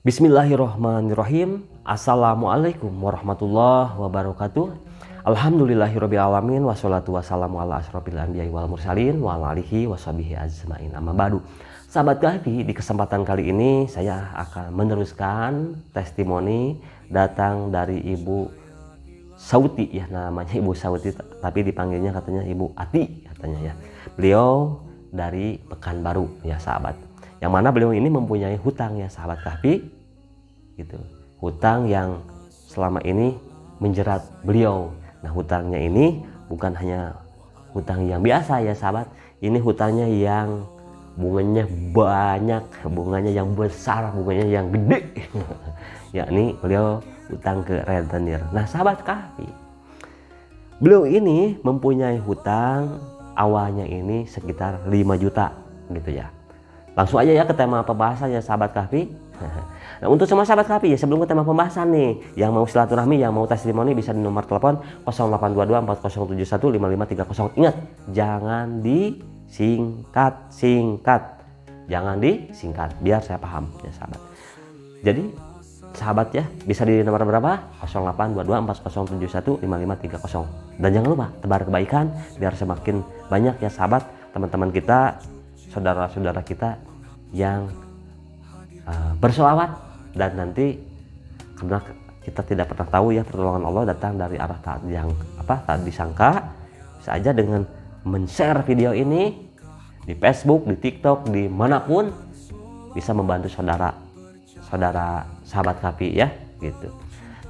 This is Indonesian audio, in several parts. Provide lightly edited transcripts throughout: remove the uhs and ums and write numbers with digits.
Bismillahirrahmanirrahim. Assalamualaikum warahmatullahi wabarakatuh. Alhamdulillahirrabbilalamin. Wassalatu wassalamu ala asyrofil anbiya'i wal mursalin wa ala alihi washabihi ajmain, amma ba'du. Sahabat Kahfi, di kesempatan kali ini saya akan meneruskan testimoni datang dari Ibu Sauti, ya namanya Ibu Sauti, tapi dipanggilnya katanya Ibu Ati katanya ya. Beliau dari Pekanbaru ya sahabat. Yang mana beliau ini mempunyai hutang ya sahabat Kahfi, gitu. Hutang yang selama ini menjerat beliau. Nah, hutangnya ini bukan hanya hutang yang biasa ya sahabat. Ini hutangnya yang bunganya banyak, bunganya yang besar, bunganya yang gede. Yakni beliau hutang ke rentenir. Nah, sahabat Kahfi, beliau ini mempunyai hutang awalnya ini sekitar 5 juta gitu ya. Langsung aja ya ke tema pembahasannya sahabat Kahfi. Nah, untuk semua sahabat Kahfi ya, sebelum ke tema pembahasan nih, yang mau silaturahmi, yang mau testimoni bisa di nomor telepon 0822 4071 5530. Ingat, jangan disingkat-singkat. Jangan disingkat biar saya paham ya sahabat. Jadi sahabat ya, bisa di nomor berapa? 0822 4071 5530. Dan jangan lupa tebar kebaikan biar semakin banyak ya sahabat, teman-teman kita, saudara-saudara kita yang bersolawat, dan nanti karena kita tidak pernah tahu ya, pertolongan Allah datang dari arah tak disangka, bisa aja dengan men-share video ini di Facebook, di TikTok, di manapun bisa membantu saudara sahabat Kahfi ya gitu.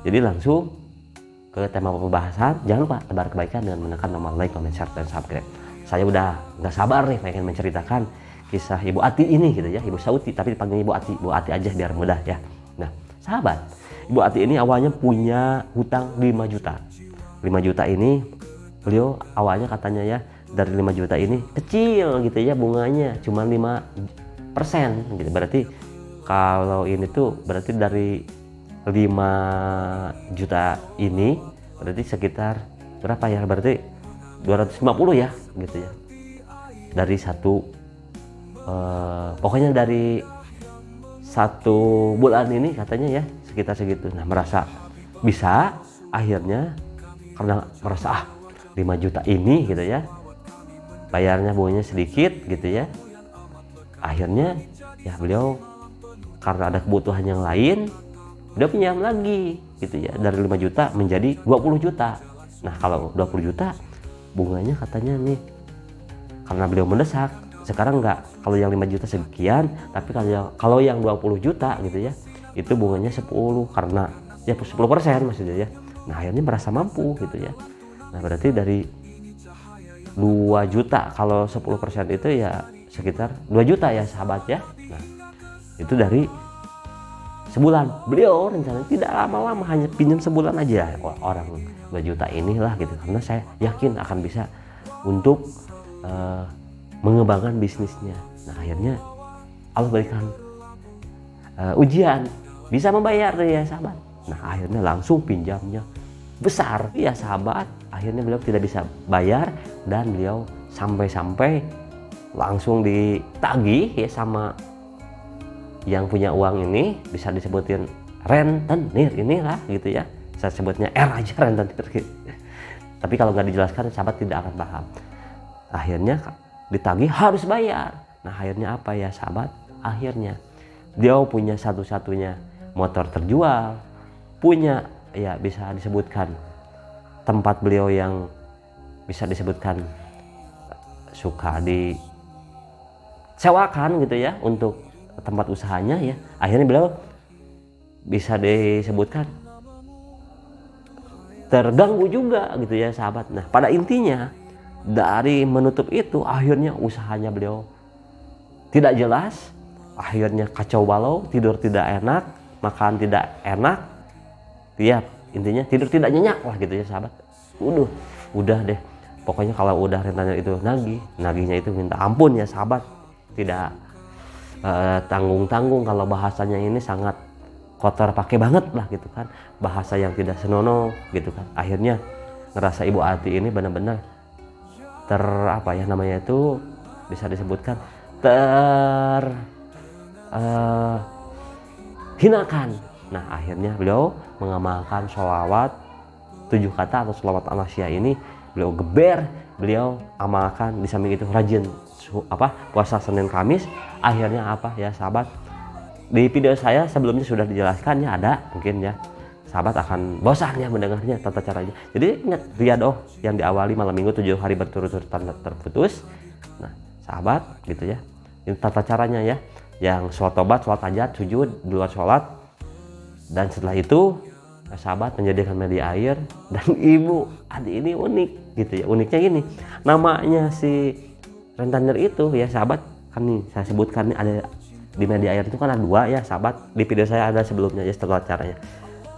Jadi langsung ke tema pembahasan. Jangan lupa tebar kebaikan dengan menekan tombol like, comment, share, dan subscribe. Saya udah nggak sabar nih pengen menceritakan kisah Ibu Ati ini gitu ya, Ibu Sauti tapi dipanggilnya Ibu Ati aja biar mudah ya. Nah sahabat, Ibu Ati ini awalnya punya hutang 5 juta. 5 juta ini beliau awalnya katanya ya, dari 5 juta ini kecil gitu ya, bunganya cuma 5% gitu. Berarti kalau ini tuh berarti dari 5 juta ini berarti sekitar berapa ya, berarti 250 ya gitu ya, dari satu pokoknya dari 1 bulan ini katanya ya sekitar segitu. Nah, merasa bisa, akhirnya karena merasa 5 juta ini gitu ya, bayarnya bunganya sedikit gitu ya, akhirnya ya beliau karena ada kebutuhan yang lain, beliau pinjam lagi gitu ya, dari 5 juta menjadi 20 juta. Nah, kalau 20 juta bunganya katanya nih, karena beliau mendesak, sekarang enggak, kalau yang 5 juta sekian, tapi kalau yang 20 juta gitu ya, itu bunganya 10, karena ya 10% maksudnya ya. Nah, akhirnya merasa mampu gitu ya. Nah, berarti dari 2 juta, kalau 10% itu ya sekitar 2 juta ya sahabat ya. Nah, itu dari sebulan. Beliau rencananya tidak lama-lama, hanya pinjam sebulan aja orang 2 juta inilah gitu, karena saya yakin akan bisa untuk mengembangkan bisnisnya. Nah, akhirnya Allah berikan ujian, bisa membayar ya sahabat. Nah, akhirnya langsung pinjamnya besar ya sahabat. Akhirnya beliau tidak bisa bayar, dan beliau sampai langsung ditagih ya sama yang punya uang ini, bisa disebutin rentenir inilah gitu ya. Saya sebutnya R aja, rentenir gitu. Tapi kalau nggak dijelaskan sahabat tidak akan paham. Akhirnya ditagih harus bayar. Nah, akhirnya apa ya sahabat? Akhirnya dia punya satu-satunya motor terjual, punya ya bisa disebutkan tempat beliau yang bisa disebutkan suka disewakan gitu ya untuk tempat usahanya ya. Akhirnya beliau bisa disebutkan terganggu juga gitu ya sahabat. Nah, pada intinya dari menutup itu akhirnya usahanya beliau tidak jelas, akhirnya kacau balau, tidur tidak enak, makan tidak enak, ya intinya tidur tidak nyenyak lah gitu ya sahabat. Udah deh, pokoknya kalau udah rentenir itu nagihnya itu minta ampun ya sahabat, tidak tanggung-tanggung. Kalau bahasanya ini sangat kotor pakai banget lah gitu kan, bahasa yang tidak senonoh gitu kan. Akhirnya ngerasa Ibu Ati ini benar-benar bisa disebutkan hinakan. Nah akhirnya beliau mengamalkan sholawat 7 kata atau sholawat An-Nasyiyah ini beliau geber, beliau amalkan. Di samping itu rajin puasa Senin Kamis. Akhirnya apa ya sahabat, di video saya sebelumnya sudah dijelaskan ya, ada mungkin ya sahabat akan bosan ya mendengarnya tata caranya. Jadi ingat riyadoh yang diawali malam minggu 7 hari berturut-turut tanpa terputus. Nah sahabat gitu ya, ini tata caranya ya, yang sholat tobat, sholat hajat, sujud di luar sholat, dan setelah itu sahabat menjadikan media air. Dan ibu adik ini unik gitu ya, uniknya gini, namanya si rentenir itu ya sahabat, kan nih saya sebutkan nih, ada di media air itu kan ada 2 ya sahabat, di video saya ada sebelumnya ya setelah caranya,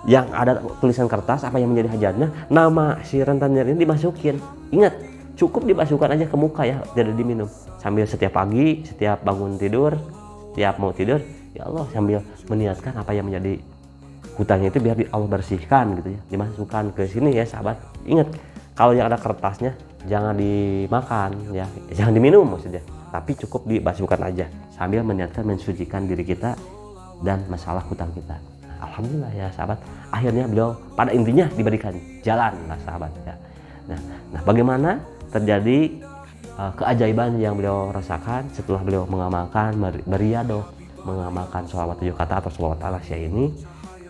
yang ada tulisan kertas apa yang menjadi hajatnya, nama si rentenir ini dimasukin. Ingat, cukup dimasukkan aja ke muka ya, tidak diminum, sambil setiap pagi, setiap bangun tidur, setiap mau tidur, ya Allah, sambil meniatkan apa yang menjadi hutangnya itu biar Allah bersihkan gitu ya, dimasukkan ke sini ya sahabat. Ingat, kalau yang ada kertasnya jangan dimakan ya, jangan diminum maksudnya, tapi cukup dimasukkan aja sambil meniatkan mensucikan diri kita dan masalah hutang kita. Nah, alhamdulillah ya sahabat, akhirnya beliau pada intinya diberikan jalan lah sahabat ya. Nah bagaimana terjadi keajaiban yang beliau rasakan setelah beliau mengamalkan beriyadoh, mengamalkan sholawat 7 kata atau sholawat An-Nasyiyah ini.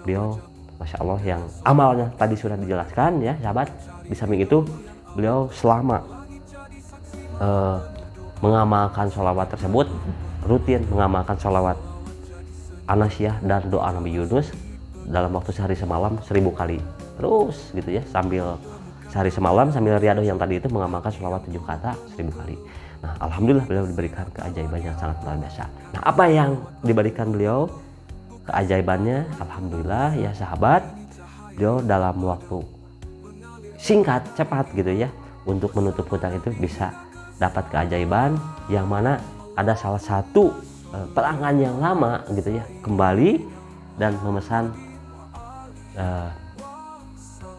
Beliau Masya Allah yang amalnya tadi sudah dijelaskan ya sahabat. Di samping itu beliau selama mengamalkan sholawat tersebut, rutin mengamalkan sholawat An-Nasyiyah dan doa Nabi Yunus dalam waktu sehari semalam 1000 kali terus gitu ya, sambil sehari semalam sambil riyadoh yang tadi itu mengamalkan sholawat 7 kata 1000 kali. Nah alhamdulillah beliau diberikan keajaiban yang sangat luar biasa. Nah apa yang diberikan beliau keajaibannya? Alhamdulillah ya sahabat, beliau dalam waktu singkat cepat gitu ya untuk menutup hutang itu bisa dapat keajaiban, yang mana ada salah satu pelanggan yang lama gitu ya kembali dan memesan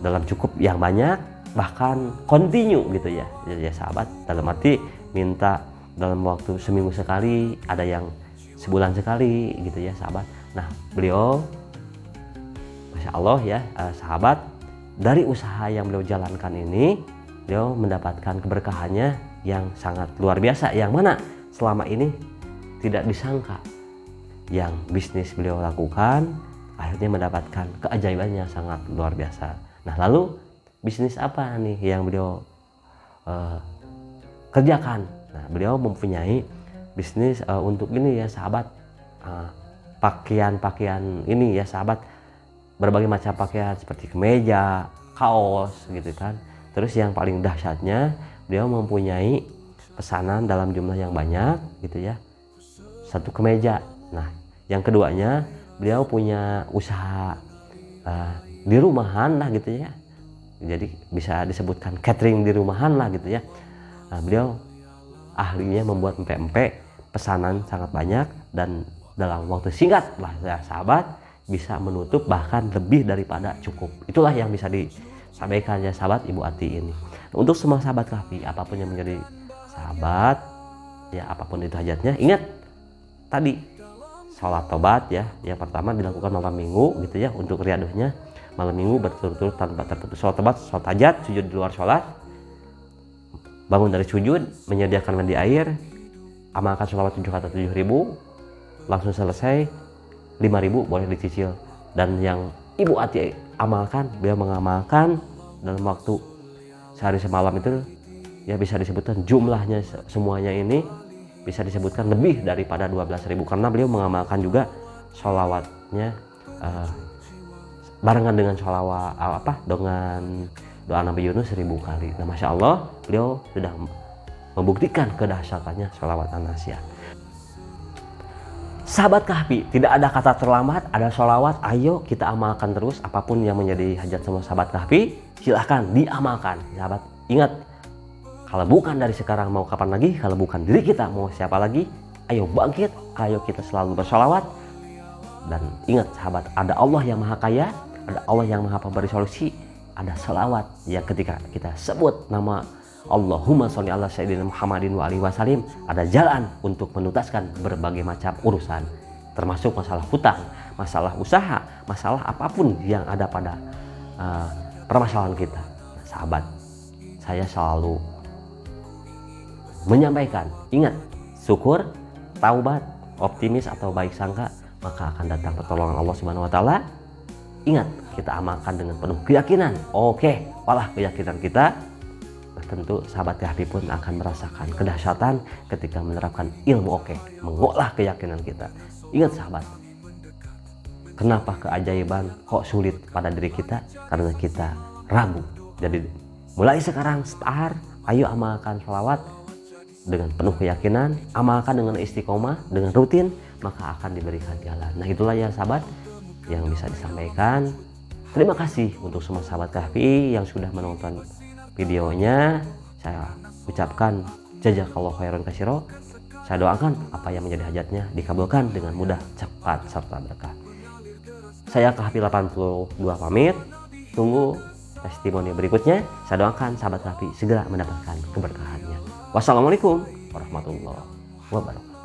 dalam cukup yang banyak, bahkan continue gitu ya sahabat, dalam arti minta dalam waktu seminggu sekali, ada yang sebulan sekali gitu ya sahabat. Nah beliau Masya Allah ya sahabat, dari usaha yang beliau jalankan ini beliau mendapatkan keberkahannya yang sangat luar biasa, yang mana selama ini tidak disangka. Yang bisnis beliau lakukan akhirnya mendapatkan keajaibannya sangat luar biasa. Nah lalu bisnis apa nih yang beliau kerjakan? Nah beliau mempunyai bisnis untuk ini ya sahabat, pakaian-pakaian ini ya sahabat, berbagai macam pakaian seperti kemeja, kaos gitu kan. Terus yang paling dahsyatnya beliau mempunyai pesanan dalam jumlah yang banyak gitu ya, 1 kemeja. Nah yang keduanya beliau punya usaha di rumahan lah gitu ya, jadi bisa disebutkan catering di rumahan lah gitu ya. Nah, beliau ahlinya membuat empek-empek, pesanan sangat banyak, dan dalam waktu singkat lah ya sahabat bisa menutup bahkan lebih daripada cukup. Itulah yang bisa disampaikan ya sahabat Ibu Ati ini. Untuk semua sahabat Kahfi, apapun yang menjadi sahabat ya, apapun itu hajatnya, ingat tadi sholat tobat ya, yang pertama dilakukan malam minggu gitu ya, untuk riyadohnya malam minggu berturut-turut tanpa terputus. Sholat tobat, sholat hajat, sujud di luar sholat, bangun dari sujud, menyediakan mandi air, amalkan sholawat 7 kata 7.000, langsung selesai 5.000 boleh dicicil. Dan yang Ibu Ati amalkan, beliau mengamalkan dalam waktu sehari semalam itu ya, bisa disebutkan jumlahnya semuanya ini bisa disebutkan lebih daripada 12.000, karena beliau mengamalkan juga sholawatnya barengan dengan sholawat dengan doa Nabi Yunus 1000 kali. Nah Masya Allah, beliau sudah membuktikan kedahsyatannya sholawat An-Nasyiyah. Sahabat Kahfi, tidak ada kata terlambat, ada sholawat, ayo kita amalkan terus. Apapun yang menjadi hajat semua sahabat Kahfi, silahkan diamalkan. Sahabat, ingat, kalau bukan dari sekarang mau kapan lagi, kalau bukan diri kita mau siapa lagi. Ayo bangkit, ayo kita selalu bersholawat. Dan ingat sahabat, ada Allah yang maha kaya, ada Allah yang maha pemberi solusi, ada sholawat yang ketika kita sebut nama Allahumma sholli ala sayyidina Muhammadin wa alihi wasallim, ada jalan untuk menuntaskan berbagai macam urusan termasuk masalah hutang, masalah usaha, masalah apapun yang ada pada permasalahan kita. Nah, sahabat, saya selalu menyampaikan, ingat, syukur, taubat, optimis atau baik sangka, maka akan datang pertolongan Allah Subhanahu wa taala. Ingat, kita amalkan dengan penuh keyakinan. Oke, olah keyakinan kita. Nah, tentu sahabat Kahfi pun akan merasakan kedahsyatan ketika menerapkan ilmu mengolah keyakinan kita. Ingat sahabat, kenapa keajaiban kok sulit pada diri kita? Karena kita ragu. Jadi mulai sekarang start, ayo amalkan sholawat dengan penuh keyakinan, amalkan dengan istiqomah, dengan rutin, maka akan diberikan jalan. Nah, itulah ya sahabat yang bisa disampaikan. Terima kasih untuk semua sahabat Kahfi yang sudah menonton videonya. Saya ucapkan jazakallahu khairan katsira. Saya doakan apa yang menjadi hajatnya dikabulkan dengan mudah, cepat, serta berkah. Saya Kahfi 82 pamit. Tunggu testimoni berikutnya. Saya doakan sahabat Kahfi segera mendapatkan keberkahannya. Wassalamualaikum warahmatullahi wabarakatuh.